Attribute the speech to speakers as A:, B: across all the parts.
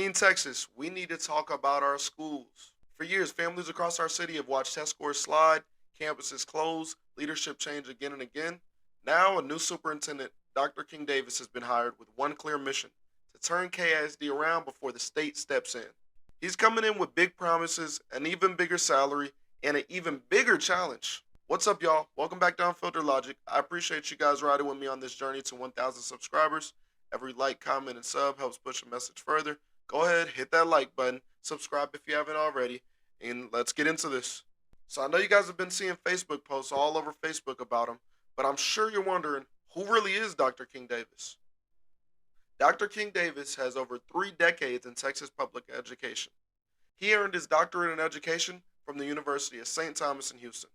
A: Killeen, Texas, we need to talk about our schools. For years, families across our city have watched test scores slide, campuses close, leadership change again and again. Now, a new superintendent, Dr. King Davis, has been hired with one clear mission: to turn KISD around before the state steps in. He's coming in with big promises, an even bigger salary, and an even bigger challenge. What's up, y'all? Welcome back to Unfiltered Logic. I appreciate you guys riding with me on this journey to 1,000 subscribers. Every like, comment, and sub helps push the message further. Go ahead, hit that like button, subscribe if you haven't already, and let's get into this. So I know you guys have been seeing Facebook posts all over Facebook about him, but I'm sure you're wondering, who really is Dr. King Davis? Dr. King Davis has over 3 decades in Texas public education. He earned his doctorate in education from the University of St. Thomas in Houston,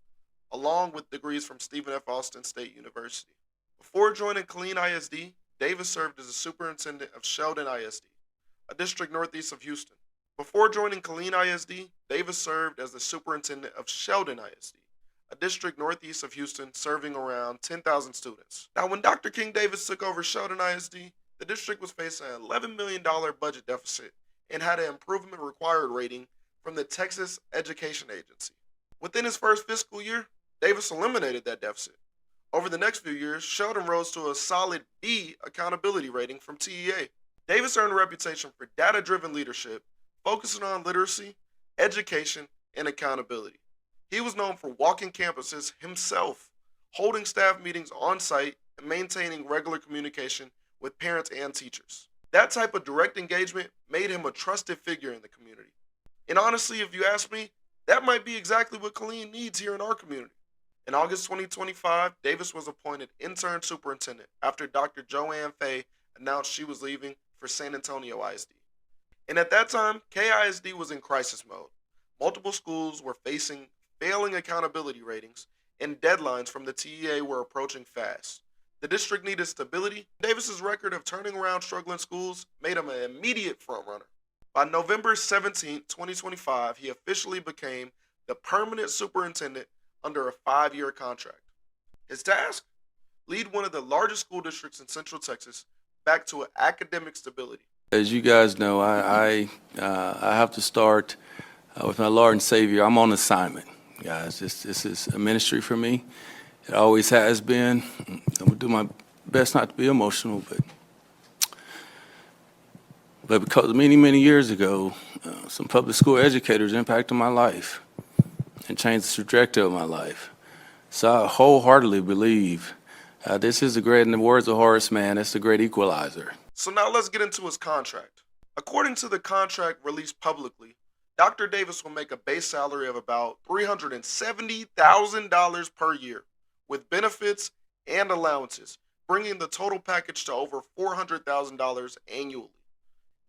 A: along with degrees from Stephen F. Austin State University. Before joining Killeen ISD, Davis served as a superintendent of Sheldon ISD, a district northeast of Houston. Before joining Killeen ISD, Davis served as the superintendent of Sheldon ISD, a district northeast of Houston serving around 10,000 students. Now, when Dr. King Davis took over Sheldon ISD, the district was facing an $11 million budget deficit and had an improvement required rating from the Texas Education Agency. Within his first fiscal year, Davis eliminated that deficit. Over the next few years, Sheldon rose to a solid B accountability rating from TEA. Davis earned a reputation for data-driven leadership, focusing on literacy, education, and accountability. He was known for walking campuses himself, holding staff meetings on site, and maintaining regular communication with parents and teachers. That type of direct engagement made him a trusted figure in the community. And honestly, if you ask me, that might be exactly what Killeen needs here in our community. In August 2025, Davis was appointed intern superintendent after Dr. Joanne Fay announced she was leaving for San Antonio ISD. And at that time, KISD was in crisis mode. Multiple schools were facing failing accountability ratings, and deadlines from the TEA were approaching fast. The district needed stability. Davis's record of turning around struggling schools made him an immediate frontrunner. By November 17, 2025, he officially became the permanent superintendent under a 5-year contract. His task? Lead one of the largest school districts in Central Texas back to academic stability.
B: As you guys know, I have to start with my Lord and Savior. I'm on assignment, guys. This is a ministry for me. It always has been. I'm gonna do my best not to be emotional, but because many years ago, some public school educators impacted my life and changed the trajectory of my life. So I wholeheartedly believe this is the great, in the words of Horace Mann, it's the great equalizer.
A: So now let's get into his contract. According to the contract released publicly, Dr. Davis will make a base salary of about $370,000 per year, with benefits and allowances, bringing the total package to over $400,000 annually.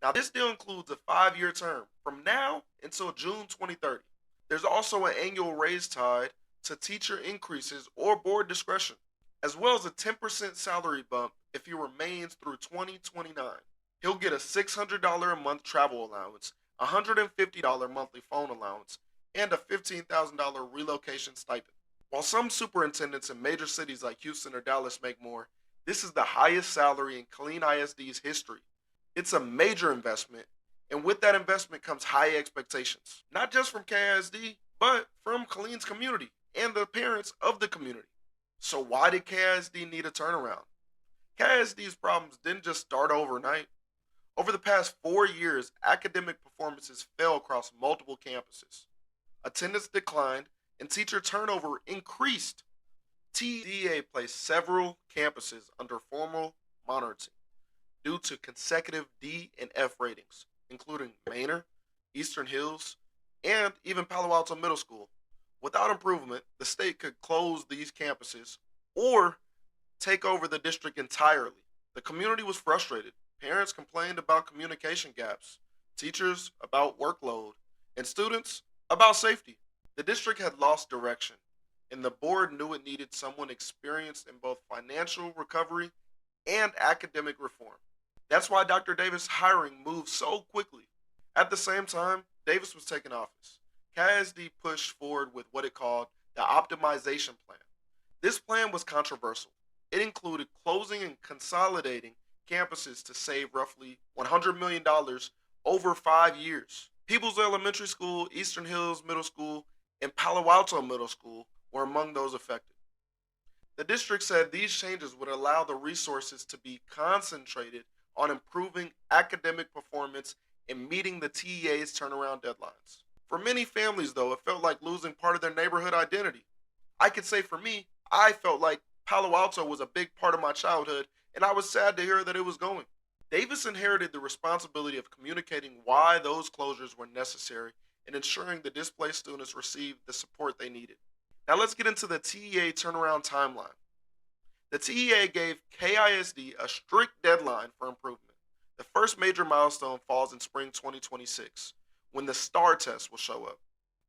A: Now, this deal includes a 5-year term from now until June 2030. There's also an annual raise tied to teacher increases or board discretion, as well as a 10% salary bump if he remains through 2029. He'll get a $600 a month travel allowance, a $150 monthly phone allowance, and a $15,000 relocation stipend. While some superintendents in major cities like Houston or Dallas make more, this is the highest salary in Killeen ISD's history. It's a major investment, and with that investment comes high expectations, not just from KISD, but from Killeen's community and the parents of the community. So why did KISD need a turnaround? KISD's problems didn't just start overnight. Over the past 4 years, academic performances fell across multiple campuses. Attendance declined and teacher turnover increased. TEA placed several campuses under formal monitoring due to consecutive D and F ratings, including Manor, Eastern Hills, and even Palo Alto Middle School. Without improvement, the state could close these campuses or take over the district entirely. The community was frustrated. Parents complained about communication gaps, teachers about workload, and students about safety. The district had lost direction, and the board knew it needed someone experienced in both financial recovery and academic reform. That's why Dr. Davis' hiring moved so quickly. At the same time Davis was taking office, KISD pushed forward with what it called the optimization plan. This plan was controversial. It included closing and consolidating campuses to save roughly $100 million over 5 years. Peoples Elementary School, Eastern Hills Middle School, and Palo Alto Middle School were among those affected. The district said these changes would allow the resources to be concentrated on improving academic performance and meeting the TEA's turnaround deadlines. For many families, though, it felt like losing part of their neighborhood identity. I could say for me, I felt like Palo Alto was a big part of my childhood, and I was sad to hear that it was going. Davis inherited the responsibility of communicating why those closures were necessary and ensuring the displaced students received the support they needed. Now let's get into the TEA turnaround timeline. The TEA gave KISD a strict deadline for improvement. The first major milestone falls in spring 2026, when the STAR test will show up.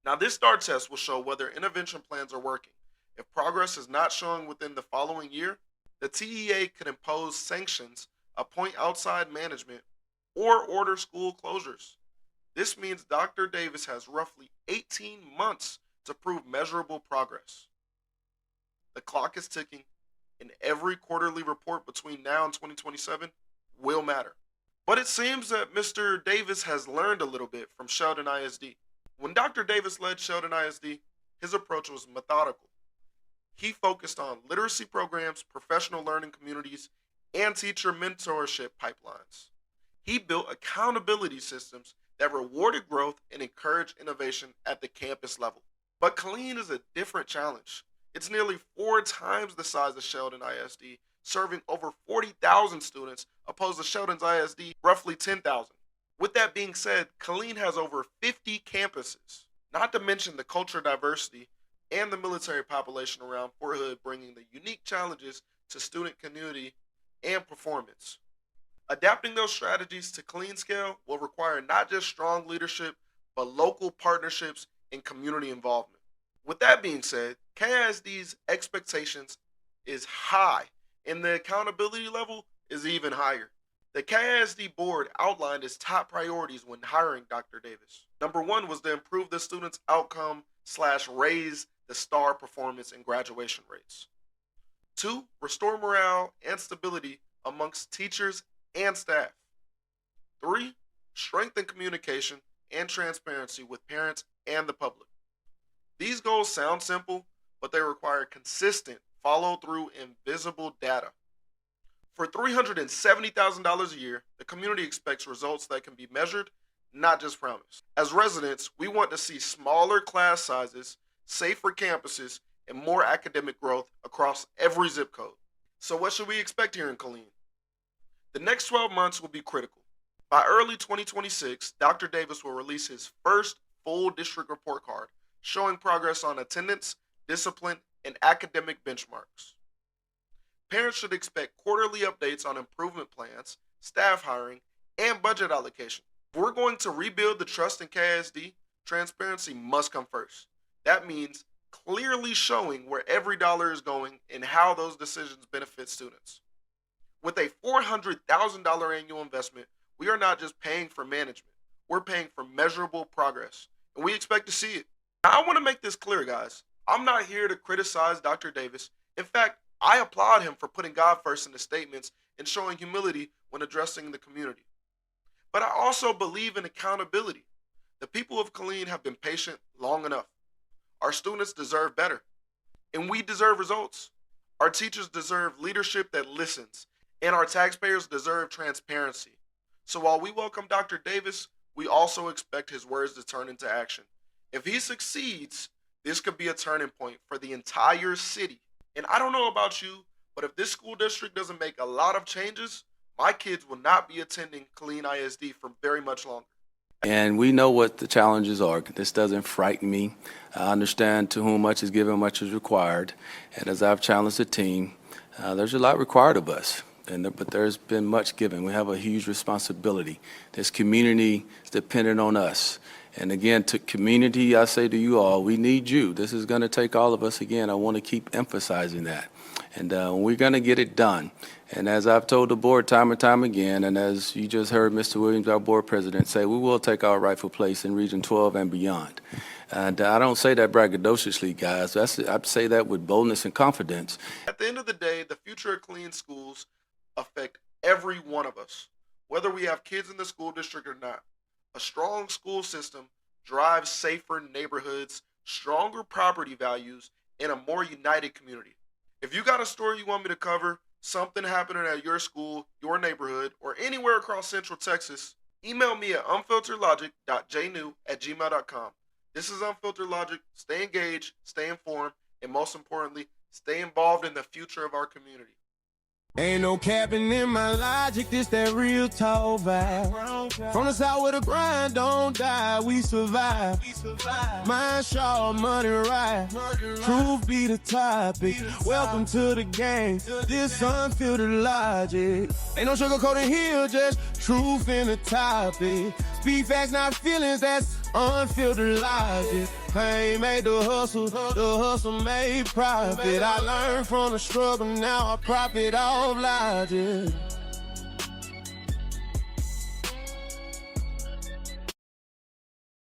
A: Now, this STAR test will show whether intervention plans are working. If progress is not showing within the following year, the TEA could impose sanctions, appoint outside management, or order school closures. This means Dr. Davis has roughly 18 months to prove measurable progress. The clock is ticking, and every quarterly report between now and 2027 will matter. But it seems that Mr. Davis has learned a little bit from Sheldon ISD. When Dr. Davis led Sheldon ISD, his approach was methodical. He focused on literacy programs, professional learning communities, and teacher mentorship pipelines. He built accountability systems that rewarded growth and encouraged innovation at the campus level. But Killeen is a different challenge. It's nearly 4 times the size of Sheldon ISD, serving over 40,000 students, opposed to Sheldon's ISD, roughly 10,000. With that being said, Killeen has over 50 campuses, not to mention the cultural diversity and the military population around Fort Hood, bringing the unique challenges to student community and performance. Adapting those strategies to Killeen scale will require not just strong leadership, but local partnerships and community involvement. With that being said, KISD's expectations is high, and the accountability level is even higher. The KISD board outlined its top priorities when hiring Dr. Davis. Number 1 was to improve the students' outcome / raise the STAR performance and graduation rates. 2, restore morale and stability amongst teachers and staff. 3, strengthen communication and transparency with parents and the public. These goals sound simple, but they require consistent follow-through and visible data. For $370,000 a year, the community expects results that can be measured, not just promised. As residents, we want to see smaller class sizes, safer campuses, and more academic growth across every zip code. So what should we expect here in Killeen? The next 12 months will be critical. By early 2026, Dr. Davis will release his first full district report card, showing progress on attendance, discipline, and academic benchmarks. Parents should expect quarterly updates on improvement plans, staff hiring, and budget allocation. If we're going to rebuild the trust in KISD, transparency must come first. That means clearly showing where every dollar is going and how those decisions benefit students. With a $400,000 annual investment, we are not just paying for management, we're paying for measurable progress, and we expect to see it. Now, I want to make this clear, guys. I'm not here to criticize Dr. Davis. In fact, I applaud him for putting God first in his statements and showing humility when addressing the community. But I also believe in accountability. The people of Killeen have been patient long enough. Our students deserve better, and we deserve results. Our teachers deserve leadership that listens, and our taxpayers deserve transparency. So while we welcome Dr. Davis, we also expect his words to turn into action. If he succeeds, this could be a turning point for the entire city. And I don't know about you, but if this school district doesn't make a lot of changes, my kids will not be attending Killeen ISD for very much longer.
B: And we know what the challenges are. This doesn't frighten me. I understand to whom much is given, much is required. And as I've challenged the team, there's a lot required of us. But there's been much given. We have a huge responsibility. This community is dependent on us. And again, to community, I say to you all, we need you. This is going to take all of us again. I want to keep emphasizing that. And we're going to get it done. And as I've told the board time and time again, and as you just heard Mr. Williams, our board president, say, we will take our rightful place in Region 12 and beyond. And I don't say that braggadociously, guys. I say that with boldness and confidence.
A: At the end of the day, the future of Killeen schools affect every one of us, whether we have kids in the school district or not. A strong school system drives safer neighborhoods, stronger property values, and a more united community. If you got a story you want me to cover, something happening at your school, your neighborhood, or anywhere across Central Texas, email me at unfilteredlogic.jnew@gmail.com. This is Unfiltered Logic. Stay engaged, stay informed, and most importantly, stay involved in the future of our community.
C: Ain't no capping in my logic, this that real talk vibe. From the south where the grind don't die, we survive. Mind sharp, money right. Truth be the topic. Welcome to the game. This unfiltered logic. Ain't no sugarcoating here, just truth in the topic. Speak facts, not feelings, that's unfiltered logic. Pain made the hustle made profit. I learned from the struggle, now I profit off logic.